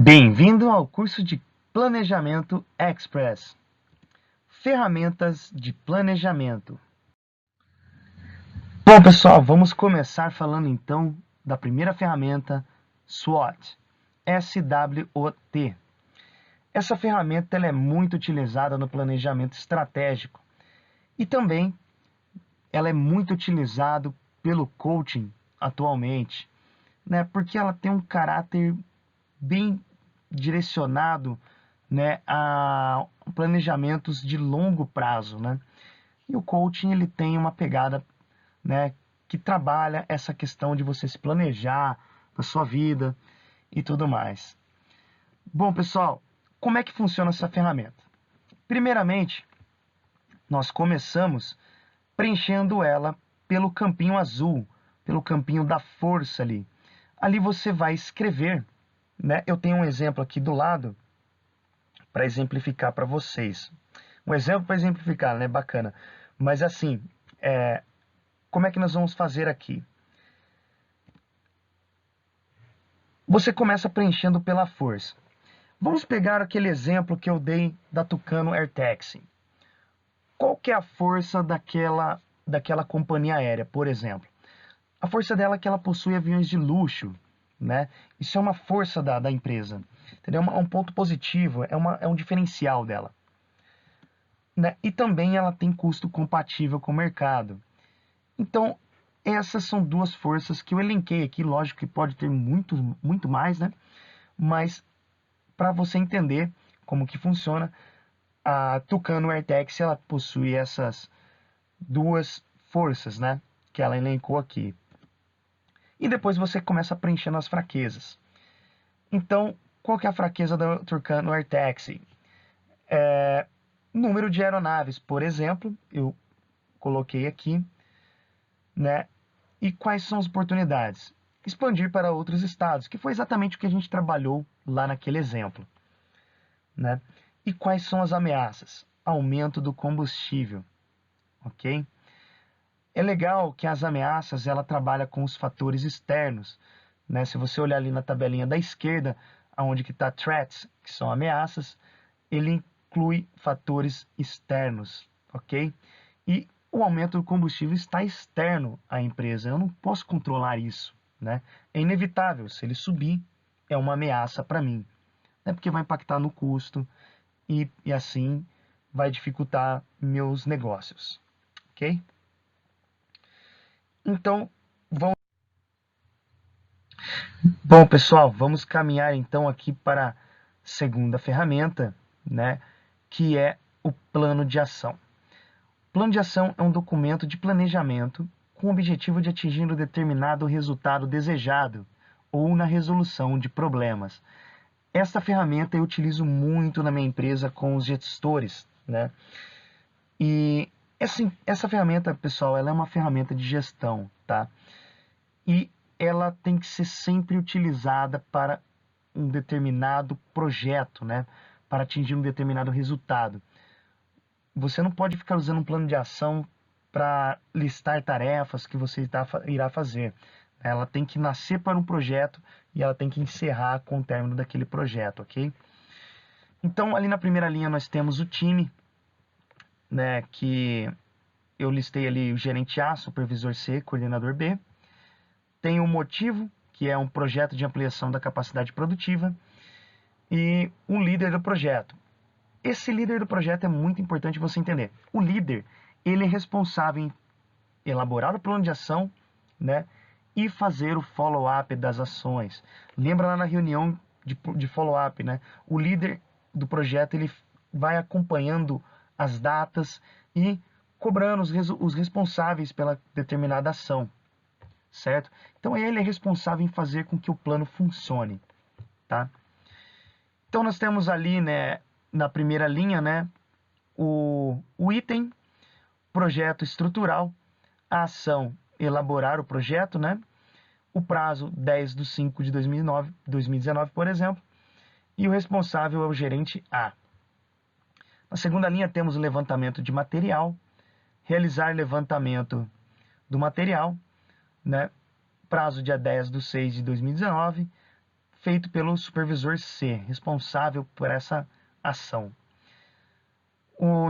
Bem-vindo ao curso de Planejamento Express. Ferramentas de planejamento. Bom, pessoal, vamos começar falando então da primeira ferramenta, SWOT. SWOT. Essa ferramenta ela é muito utilizada no planejamento estratégico e também ela é muito utilizada pelo coaching atualmente, né? Porque ela tem um caráter bem direcionado, né, a planejamentos de longo prazo, né? E o coaching ele tem uma pegada, né, que trabalha essa questão de você se planejar na sua vida e tudo mais. Bom, pessoal, como é que funciona essa ferramenta? Primeiramente, nós começamos preenchendo ela pelo campinho azul, pelo campinho da força ali. Ali você vai escrever, né? Eu tenho um exemplo aqui do lado para exemplificar para vocês. Um exemplo para exemplificar, né? Bacana. Mas assim, como é que nós vamos fazer aqui? Você começa preenchendo pela força. Vamos pegar aquele exemplo que eu dei da Tucano Air Taxi. Qual que é a força daquela companhia aérea, por exemplo? A força dela é que ela possui aviões de luxo, né? Isso é uma força da empresa, entendeu? É um ponto positivo, é um diferencial dela, né? E também ela tem custo compatível com o mercado. Então, essas são duas forças que eu elenquei aqui, lógico que pode ter muito mais, né? Mas para você entender como que funciona, a Tucano Air Taxi, ela possui essas duas forças, né? Que ela elencou aqui. E depois você começa preenchendo as fraquezas. Então, qual que é a fraqueza da Tucano Air Taxi? Número de aeronaves, por exemplo, eu coloquei aqui, né? E quais são as oportunidades? Expandir para outros estados, que foi exatamente o que a gente trabalhou lá naquele exemplo, né? E quais são as ameaças? Aumento do combustível, ok? É legal que as ameaças ela trabalha com os fatores externos, né? Se você olhar ali na tabelinha da esquerda, aonde que está threats, que são ameaças, ele inclui fatores externos, ok? E o aumento do combustível está externo à empresa. Eu não posso controlar isso, né? É inevitável. Se ele subir, é uma ameaça para mim, né? Porque vai impactar no custo e assim vai dificultar meus negócios, ok? Então, bom, pessoal, vamos caminhar então aqui para a segunda ferramenta, né? Que é o plano de ação. Plano de ação é um documento de planejamento com o objetivo de atingir um determinado resultado desejado ou na resolução de problemas. Esta ferramenta eu utilizo muito na minha empresa com os gestores, né? E essa ferramenta, pessoal, ela é uma ferramenta de gestão, tá? E ela tem que ser sempre utilizada para um determinado projeto, né? Para atingir um determinado resultado. Você não pode ficar usando um plano de ação para listar tarefas que você irá fazer. Ela tem que nascer para um projeto e ela tem que encerrar com o término daquele projeto, ok? Então, ali na primeira linha nós temos o time, né, que eu listei ali o gerente A, supervisor C, coordenador B. Tem o motivo, que é um projeto de ampliação da capacidade produtiva, e um líder do projeto. Esse líder do projeto é muito importante você entender. O líder, ele é responsável em elaborar o plano de ação, né, e fazer o follow-up das ações. Lembra lá na reunião de follow-up, né? O líder do projeto ele vai acompanhando as datas e cobrando os responsáveis pela determinada ação, certo? Então ele é responsável em fazer com que o plano funcione, tá? Então nós temos ali, né, na primeira linha, né, o item projeto estrutural, a ação elaborar o projeto, né? O prazo 10 de 5 de 2019, por exemplo, e o responsável é o gerente A. Na segunda linha temos o levantamento de material, realizar levantamento do material, né? Prazo dia 10 de 6 de 2019, feito pelo supervisor C, responsável por essa ação.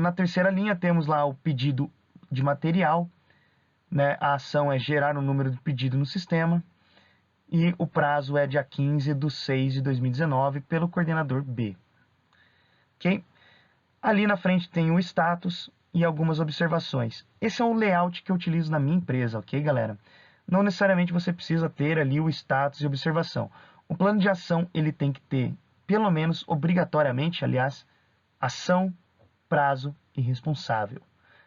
Na terceira linha temos lá o pedido de material, né? A ação é gerar o número de pedido no sistema e o prazo é dia 15/6/2019 pelo coordenador B. Ok? Ali na frente tem o status e algumas observações. Esse é o layout que eu utilizo na minha empresa, ok, galera? Não necessariamente você precisa ter ali o status e observação. O plano de ação ele tem que ter, pelo menos obrigatoriamente, aliás, ação, prazo e responsável.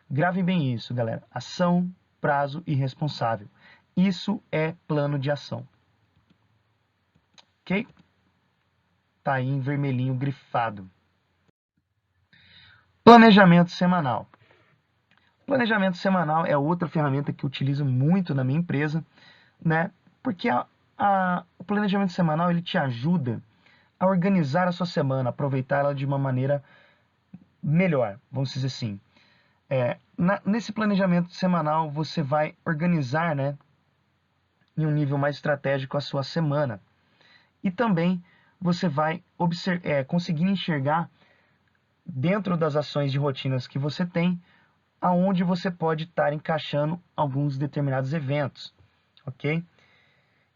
Gravem bem isso, galera. Ação, prazo e responsável. Isso é plano de ação. Ok? Tá aí em vermelhinho grifado. Planejamento semanal. Planejamento semanal é outra ferramenta que eu utilizo muito na minha empresa, né? Porque o planejamento semanal ele te ajuda a organizar a sua semana, aproveitar ela de uma maneira melhor, vamos dizer assim. Nesse planejamento semanal você vai organizar, né, em um nível mais estratégico a sua semana. E também você vai conseguir enxergar dentro das ações de rotinas que você tem, aonde você pode estar encaixando alguns determinados eventos, ok?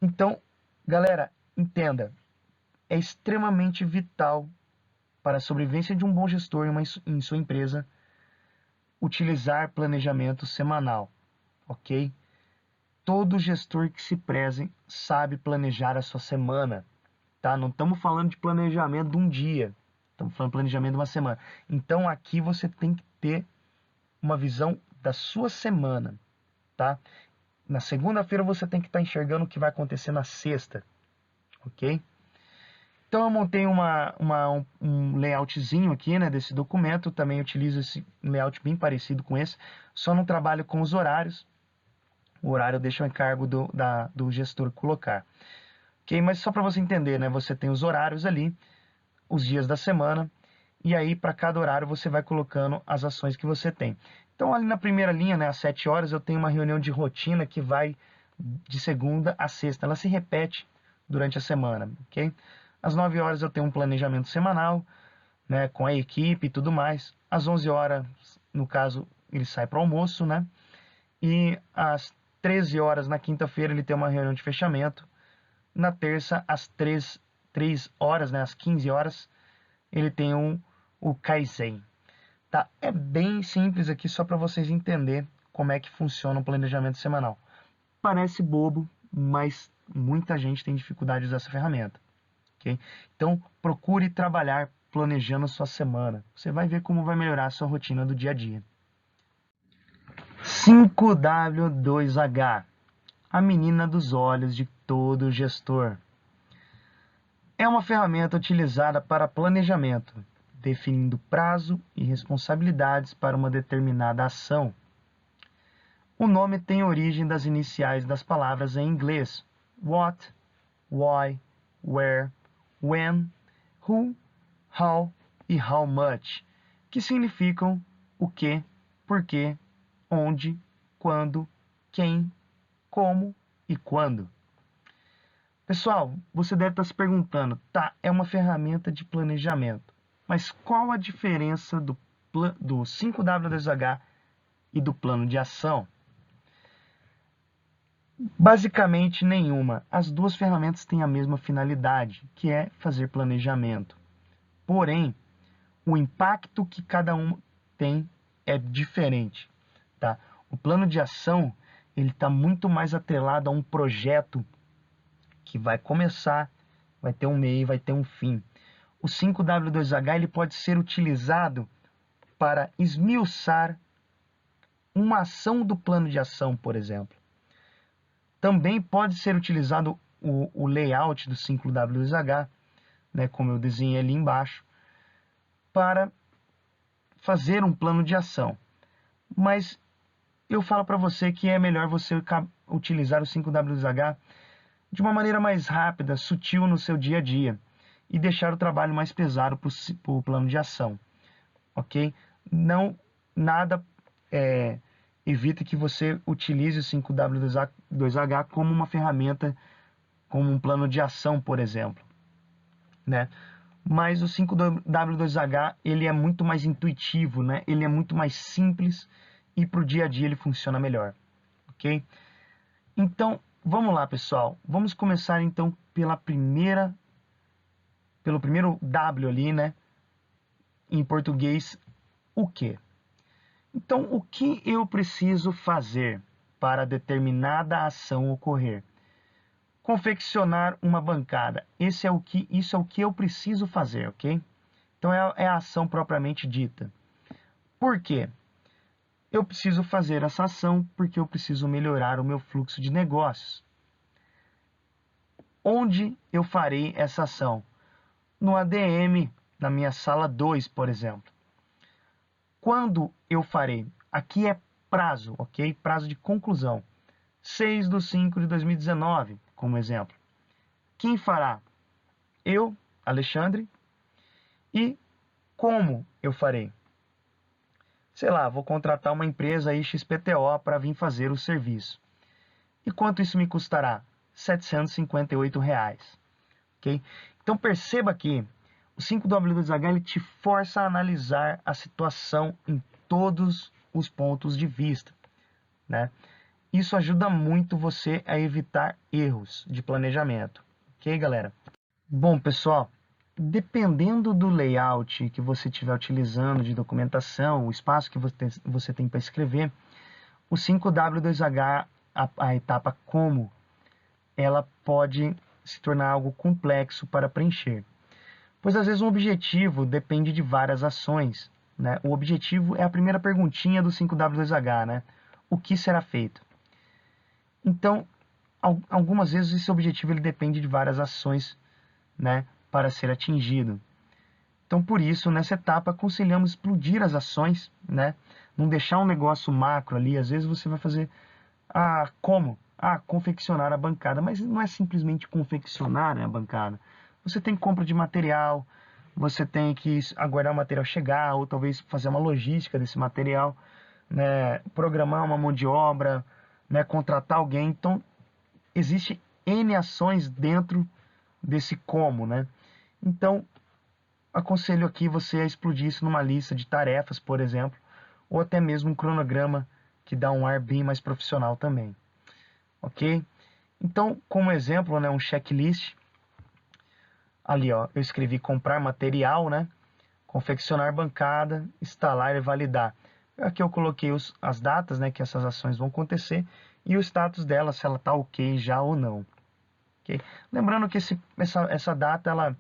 Então, galera, entenda, é extremamente vital para a sobrevivência de um bom gestor em sua empresa utilizar planejamento semanal, ok? Todo gestor que se preze sabe planejar a sua semana, tá? Não estamos falando de planejamento de um dia, estamos falando de planejamento de uma semana. Então aqui você tem que ter uma visão da sua semana, tá? Na segunda-feira você tem que estar enxergando o que vai acontecer na sexta, ok? Então eu montei um layoutzinho aqui, né, desse documento. Também utilizo esse layout bem parecido com esse, só não trabalho com os horários. O horário eu deixo a encargo do gestor colocar. Ok? Mas só para você entender, né, você tem os horários ali, os dias da semana, e aí para cada horário você vai colocando as ações que você tem. Então ali na primeira linha, né, às 7 horas, eu tenho uma reunião de rotina que vai de segunda a sexta. Ela se repete durante a semana, ok? Às 9 horas eu tenho um planejamento semanal, né, com a equipe e tudo mais. Às 11 horas, no caso, ele sai para o almoço, né? E às 13 horas na quinta-feira ele tem uma reunião de fechamento. Na terça, às 3 horas, né, às 15 horas, ele tem o Kaizen. Tá? É bem simples aqui, só para vocês entenderem como é que funciona o planejamento semanal. Parece bobo, mas muita gente tem dificuldade de usar essa ferramenta. Okay? Então, procure trabalhar planejando a sua semana. Você vai ver como vai melhorar a sua rotina do dia a dia. 5W2H, a menina dos olhos de todo gestor. É uma ferramenta utilizada para planejamento, definindo prazo e responsabilidades para uma determinada ação. O nome tem origem das iniciais das palavras em inglês what, why, where, when, who, how e how much, que significam o que, porquê, onde, quando, quem, como e quando. Pessoal, você deve estar se perguntando, tá, é uma ferramenta de planejamento, mas qual a diferença do 5W2H e do plano de ação? Basicamente nenhuma. As duas ferramentas têm a mesma finalidade, que é fazer planejamento. Porém, o impacto que cada uma tem é diferente, tá? O plano de ação, ele está muito mais atrelado a um projeto que vai começar, vai ter um meio, vai ter um fim. O 5W2H ele pode ser utilizado para esmiuçar uma ação do plano de ação, por exemplo. Também pode ser utilizado o layout do 5W2H, né, como eu desenhei ali embaixo, para fazer um plano de ação. Mas eu falo para você que é melhor você utilizar o 5W2H de uma maneira mais rápida, sutil no seu dia a dia e deixar o trabalho mais pesado para o plano de ação, ok? Não, nada evita que você utilize o 5W2H como uma ferramenta, como um plano de ação, por exemplo, né? Mas o 5W2H, ele é muito mais intuitivo, né? Ele é muito mais simples e para o dia a dia ele funciona melhor, ok? Então, vamos lá, pessoal. Vamos começar então pelo primeiro W ali, né? Em português, o que? Então, o que eu preciso fazer para determinada ação ocorrer? Confeccionar uma bancada. Isso é o que eu preciso fazer, ok? Então, é a ação propriamente dita. Por quê? Eu preciso fazer essa ação porque eu preciso melhorar o meu fluxo de negócios. Onde eu farei essa ação? No ADM, na minha sala 2, por exemplo. Quando eu farei? Aqui é prazo, ok? Prazo de conclusão. 6/5/2019, como exemplo. Quem fará? Eu, Alexandre. E como eu farei? Sei lá, vou contratar uma empresa aí XPTO para vir fazer o serviço. E quanto isso me custará? R$ 758. Ok? Então perceba que o 5W2H ele te força a analisar a situação em todos os pontos de vista, né? Isso ajuda muito você a evitar erros de planejamento. Ok, galera? Bom, pessoal, dependendo do layout que você estiver utilizando de documentação, o espaço que você tem para escrever, o 5W2H, a etapa como, ela pode se tornar algo complexo para preencher. Pois às vezes um objetivo depende de várias ações, né? O objetivo é a primeira perguntinha do 5W2H, né? O que será feito? Então, algumas vezes esse objetivo ele depende de várias ações, né, para ser atingido. Então, por isso, nessa etapa, aconselhamos explodir as ações, né? Não deixar um negócio macro ali. Às vezes você vai fazer, como? Confeccionar a bancada. Mas não é simplesmente confeccionar a bancada. Você tem compra de material, você tem que aguardar o material chegar, ou talvez fazer uma logística desse material, né? Programar uma mão de obra, né? Contratar alguém. Então, existe N ações dentro desse como, né? Então, aconselho aqui você a explodir isso numa lista de tarefas, por exemplo, ou até mesmo um cronograma que dá um ar bem mais profissional também, ok? Então, como exemplo, né, um checklist, ali ó, eu escrevi comprar material, né? Confeccionar bancada, instalar e validar. Aqui eu coloquei as datas, né, que essas ações vão acontecer e o status dela, se ela está ok já ou não. Okay? Lembrando que essa data ela,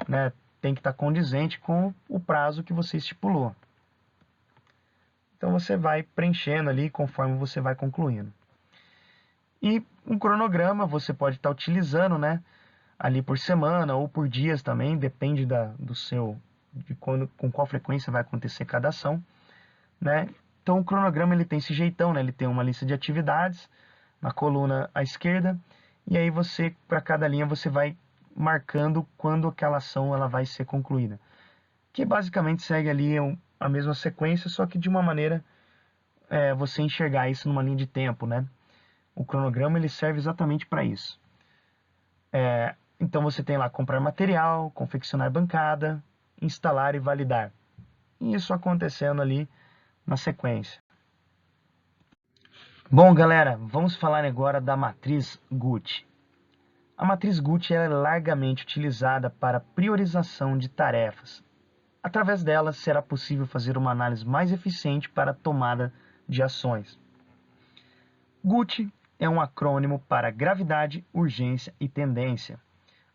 né, tem que estar condizente com o prazo que você estipulou. Então você vai preenchendo ali conforme você vai concluindo. E um cronograma você pode estar utilizando, né, ali por semana ou por dias também, depende de com qual frequência vai acontecer cada ação, né? Então o cronograma ele tem esse jeitão, né? Ele tem uma lista de atividades na coluna à esquerda e aí você, para cada linha, você vai marcando quando aquela ação ela vai ser concluída. Que basicamente segue ali a mesma sequência, só que de uma maneira você enxergar isso numa linha de tempo, né? O cronograma ele serve exatamente para isso. Então você tem lá comprar material, confeccionar bancada, instalar e validar. E isso acontecendo ali na sequência. Bom, galera, vamos falar agora da matriz Gucci. A matriz Gucci é largamente utilizada para priorização de tarefas. Através dela, será possível fazer uma análise mais eficiente para a tomada de ações. Gucci é um acrônimo para gravidade, urgência e tendência,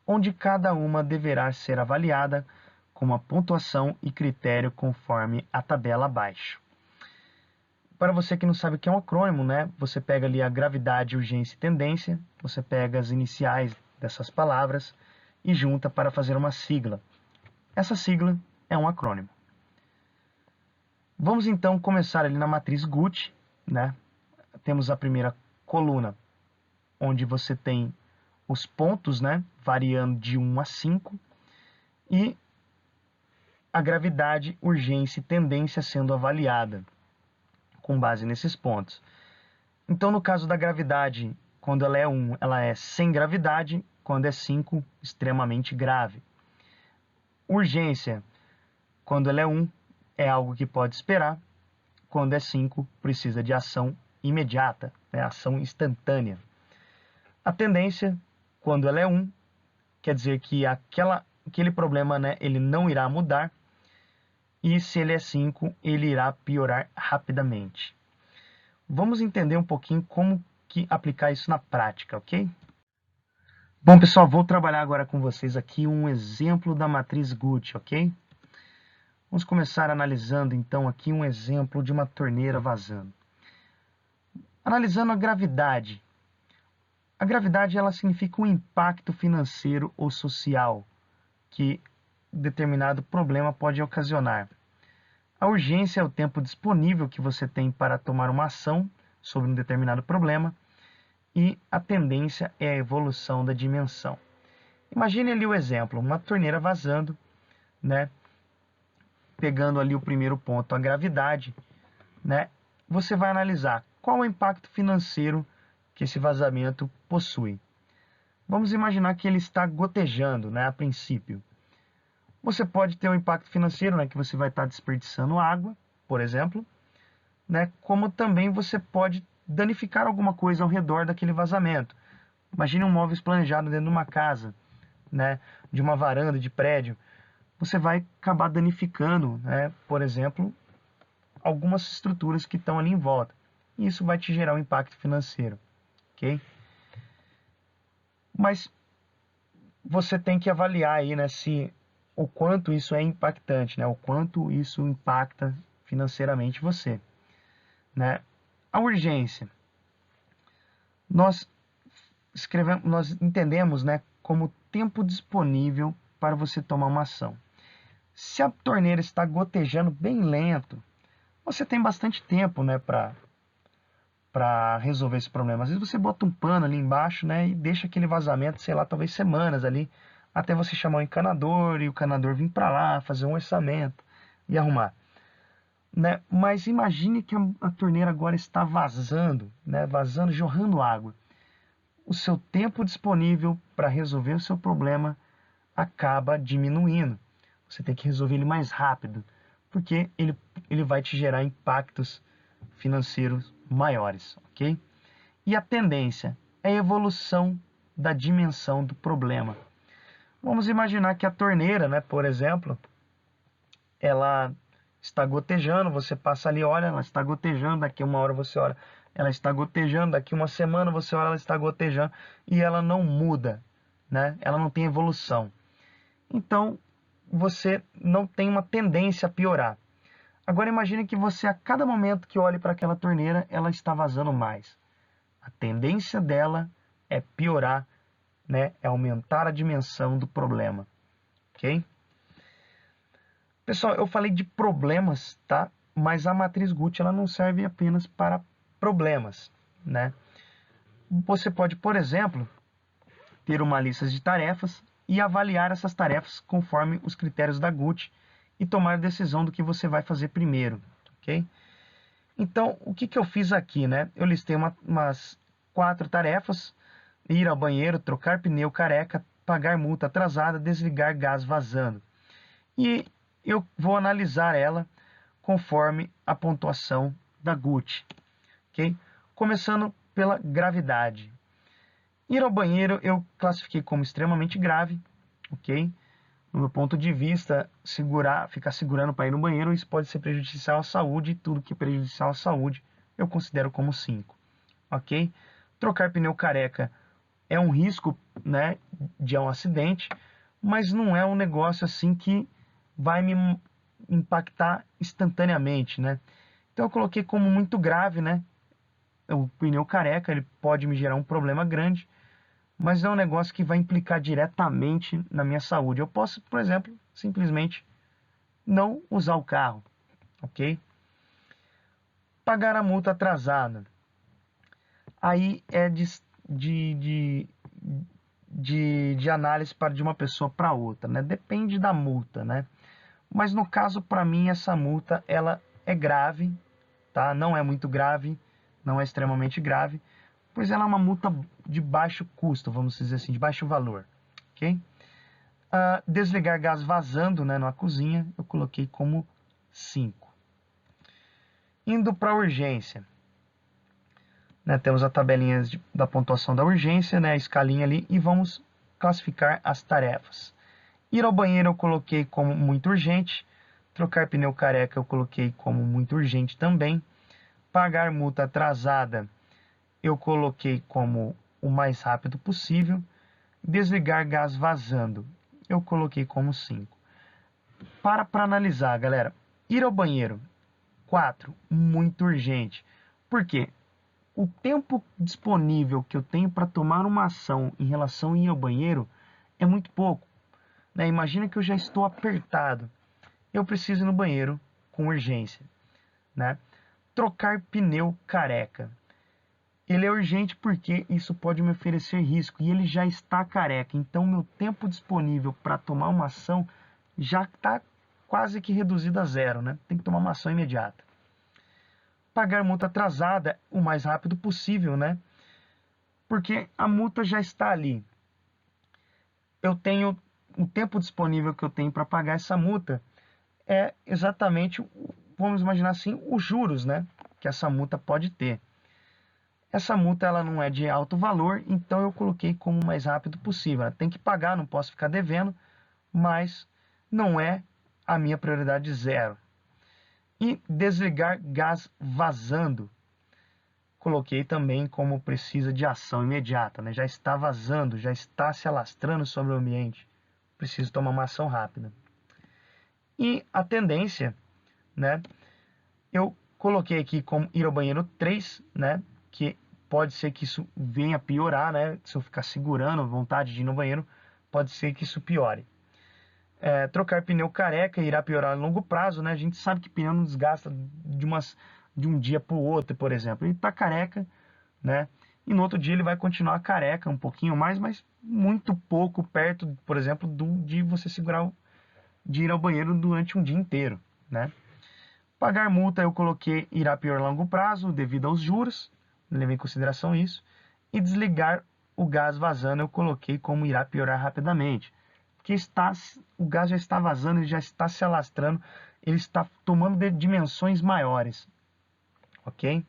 onde cada uma deverá ser avaliada com uma pontuação e critério conforme a tabela abaixo. Para você que não sabe o que é um acrônimo, né? Você pega ali a gravidade, urgência e tendência, você pega as iniciais dessas palavras e junta para fazer uma sigla. Essa sigla é um acrônimo. Vamos então começar ali na matriz Gucci, né? Temos a primeira coluna, onde você tem os pontos, né? Variando de 1 a 5 e a gravidade, urgência e tendência sendo avaliada com base nesses pontos. Então, no caso da gravidade, quando ela é 1, ela é sem gravidade, quando é 5, extremamente grave. Urgência, quando ela é 1, é algo que pode esperar. Quando é 5, precisa de ação imediata, né? Ação instantânea. A tendência, quando ela é 1, quer dizer que aquele problema, né, ele não irá mudar. E se ele é 5, ele irá piorar rapidamente. Vamos entender um pouquinho como que aplicar isso na prática, ok? Bom, pessoal, vou trabalhar agora com vocês aqui um exemplo da matriz Gucci, ok? Vamos começar analisando, então, aqui um exemplo de uma torneira vazando. Analisando a gravidade. A gravidade, ela significa o impacto financeiro ou social que determinado problema pode ocasionar. A urgência é o tempo disponível que você tem para tomar uma ação sobre um determinado problema e a tendência é a evolução da dimensão. Imagine ali o exemplo, uma torneira vazando, né? Pegando ali o primeiro ponto, a gravidade, né? Você vai analisar qual é o impacto financeiro que esse vazamento possui. Vamos imaginar que ele está gotejando, né, a princípio. Você pode ter um impacto financeiro, né, que você vai estar desperdiçando água, por exemplo, né, como também você pode danificar alguma coisa ao redor daquele vazamento. Imagine um móvel planejado dentro de uma casa, né, de uma varanda de prédio. Você vai acabar danificando, né, por exemplo, algumas estruturas que estão ali em volta. E isso vai te gerar um impacto financeiro, ok? Mas você tem que avaliar aí, né, se o quanto isso é impactante, né, o quanto isso impacta financeiramente você, né? A urgência. Nós entendemos, né, como tempo disponível para você tomar uma ação. Se a torneira está gotejando bem lento, você tem bastante tempo, né, para resolver esse problema. Às vezes você bota um pano ali embaixo, né, e deixa aquele vazamento, sei lá, talvez semanas ali, até você chamar o encanador e o encanador vir para lá, fazer um orçamento e arrumar, né? Mas imagine que a torneira agora está vazando, né, vazando, jorrando água. O seu tempo disponível para resolver o seu problema acaba diminuindo. Você tem que resolver ele mais rápido, porque ele vai te gerar impactos financeiros maiores, ok? E a tendência é a evolução da dimensão do problema. Vamos imaginar que a torneira, né, por exemplo, ela está gotejando, você passa ali, olha, ela está gotejando, daqui uma hora você olha, ela está gotejando, daqui uma semana você olha, ela está gotejando, e ela não muda, né? Ela não tem evolução. Então, você não tem uma tendência a piorar. Agora imagine que você, a cada momento que olhe para aquela torneira, ela está vazando mais. A tendência dela é piorar, né? É aumentar a dimensão do problema, ok? Pessoal, eu falei de problemas, tá? Mas a matriz Gucci, ela não serve apenas para problemas, né? Você pode, por exemplo, ter uma lista de tarefas e avaliar essas tarefas conforme os critérios da Gucci e tomar a decisão do que você vai fazer primeiro, ok? Então, o que eu fiz aqui, né? Eu listei umas 4 tarefas: ir ao banheiro, trocar pneu careca, pagar multa atrasada, desligar gás vazando. E eu vou analisar ela conforme a pontuação da Gucci, ok? Começando pela gravidade. Ir ao banheiro eu classifiquei como extremamente grave, ok? No meu ponto de vista, ficar segurando para ir no banheiro, isso pode ser prejudicial à saúde, e tudo que é prejudicial à saúde eu considero como 5, ok? Trocar pneu careca é um risco, né, de um acidente, mas não é um negócio assim que vai me impactar instantaneamente, né? Então eu coloquei como muito grave, né? O pneu careca, ele pode me gerar um problema grande, mas é um negócio que vai implicar diretamente na minha saúde. Eu posso, por exemplo, simplesmente não usar o carro, ok? Pagar a multa atrasada. Aí é de análise de uma pessoa para outra, né? Depende da multa, né? Mas no caso, para mim, essa multa, ela é grave, tá? Não é muito grave, não é extremamente grave, pois ela é uma multa de baixo custo, vamos dizer assim, de baixo valor, ok? Desligar gás vazando, né, na cozinha, eu coloquei como 5. Indo para a urgência, né, temos a tabelinha da pontuação da urgência, né, a escalinha ali, e vamos classificar as tarefas. Ir ao banheiro eu coloquei como muito urgente, trocar pneu careca eu coloquei como muito urgente também, pagar multa atrasada eu coloquei como o mais rápido possível, desligar gás vazando eu coloquei como 5. Para analisar, galera, ir ao banheiro, 4, muito urgente. Por quê? O tempo disponível que eu tenho para tomar uma ação em relação a ir ao banheiro é muito pouco, né? Imagina que eu já estou apertado, eu preciso ir no banheiro com urgência, né? Trocar pneu careca. Ele é urgente porque isso pode me oferecer risco e ele já está careca, então meu tempo disponível para tomar uma ação já está quase que reduzido a zero, né? Tem que tomar uma ação imediata. Pagar multa atrasada o mais rápido possível, né? Porque a multa já está ali. Eu tenho o tempo disponível que eu tenho para pagar essa multa é exatamente, vamos imaginar assim, os juros, né, que essa multa pode ter. Essa multa ela não é de alto valor, então eu coloquei como o mais rápido possível. Ela tem que pagar, não posso ficar devendo, mas não é a minha prioridade zero. E desligar gás vazando. Coloquei também como precisa de ação imediata, né? Já está vazando, já está se alastrando sobre o ambiente. Preciso tomar uma ação rápida. E a tendência, né? Eu coloquei aqui como ir ao banheiro 3, né? Que pode ser que isso venha a piorar, né? Se eu ficar segurando a vontade de ir no banheiro, pode ser que isso piore. Trocar pneu careca irá piorar a longo prazo, né? A gente sabe que pneu não desgasta de um dia para o outro, por exemplo. Ele está careca, né? E no outro dia ele vai continuar careca um pouquinho mais, mas muito pouco perto, por exemplo, de você de ir ao banheiro durante um dia inteiro, né? Pagar multa eu coloquei irá piorar a longo prazo devido aos juros, levei em consideração isso. E desligar o gás vazando eu coloquei como irá piorar rapidamente. Porque o gás já está vazando, ele já está se alastrando, ele está tomando dimensões maiores, ok?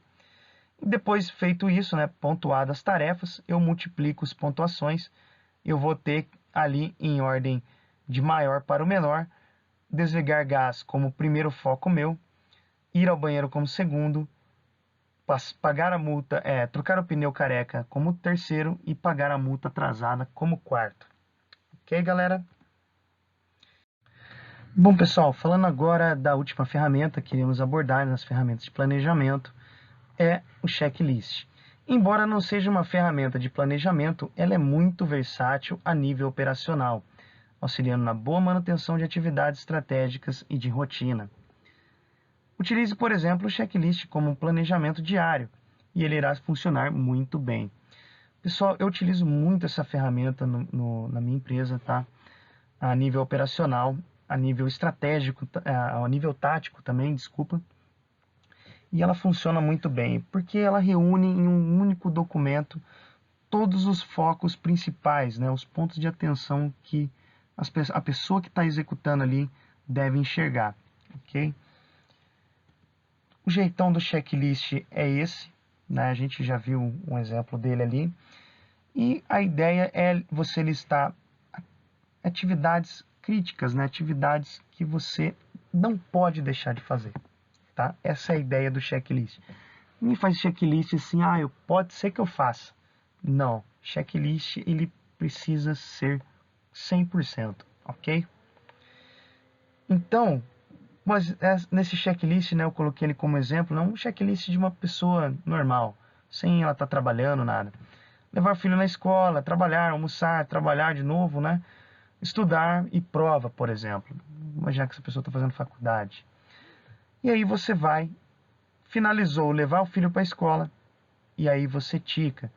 E depois feito isso, né, pontuadas as tarefas, eu multiplico as pontuações, eu vou ter ali em ordem de maior para o menor, desligar gás como primeiro foco meu, ir ao banheiro como segundo, pagar a multa, trocar o pneu careca como terceiro e pagar a multa atrasada como quarto. Ok, galera? Bom, pessoal, falando agora da última ferramenta que iremos abordar nas ferramentas de planejamento, é o checklist. Embora não seja uma ferramenta de planejamento, ela é muito versátil a nível operacional, auxiliando na boa manutenção de atividades estratégicas e de rotina. Utilize, por exemplo, o checklist como um planejamento diário e ele irá funcionar muito bem. Pessoal, eu utilizo muito essa ferramenta na minha empresa, tá? A nível operacional, a nível estratégico, a nível tático também, desculpa. E ela funciona muito bem, porque ela reúne em um único documento todos os focos principais, né? Os pontos de atenção que a pessoa que está executando ali deve enxergar, ok? O jeitão do checklist é esse, né? A gente já viu um exemplo dele ali. E a ideia é você listar atividades críticas, né? Atividades que você não pode deixar de fazer, tá? Essa é a ideia do checklist. Ninguém faz checklist assim, pode ser que eu faça. Não, checklist ele precisa ser 100%, ok? Então, mas nesse checklist, né, eu coloquei ele como exemplo, não um checklist de uma pessoa normal, sem ela estar trabalhando, nada. Levar o filho na escola, trabalhar, almoçar, trabalhar de novo, né? Estudar e prova, por exemplo. Imaginar que essa pessoa está fazendo faculdade. E aí você vai, finalizou, levar o filho para a escola, e aí você tica.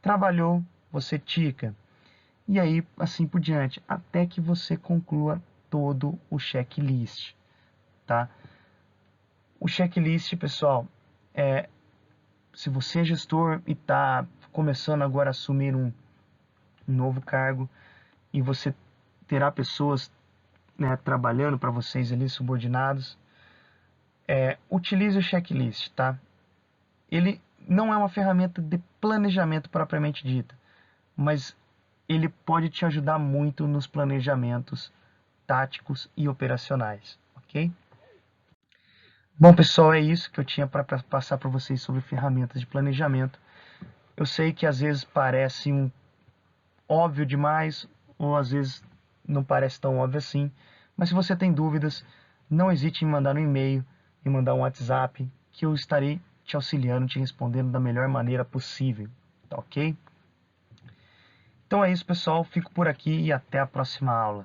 Trabalhou, você tica. E aí, assim por diante, até que você conclua todo o checklist, tá? O checklist, pessoal, se você é gestor e está começando agora a assumir um novo cargo e você terá pessoas, né, trabalhando para vocês ali, subordinados. Utilize o checklist, tá? Ele não é uma ferramenta de planejamento propriamente dita, mas ele pode te ajudar muito nos planejamentos táticos e operacionais, ok? Bom, pessoal, é isso que eu tinha para passar para vocês sobre ferramentas de planejamento. Eu sei que às vezes parece óbvio demais, ou às vezes não parece tão óbvio assim, mas se você tem dúvidas, não hesite em mandar um e-mail, em mandar um WhatsApp, que eu estarei te auxiliando, te respondendo da melhor maneira possível, tá ok? Então é isso, pessoal, fico por aqui e até a próxima aula.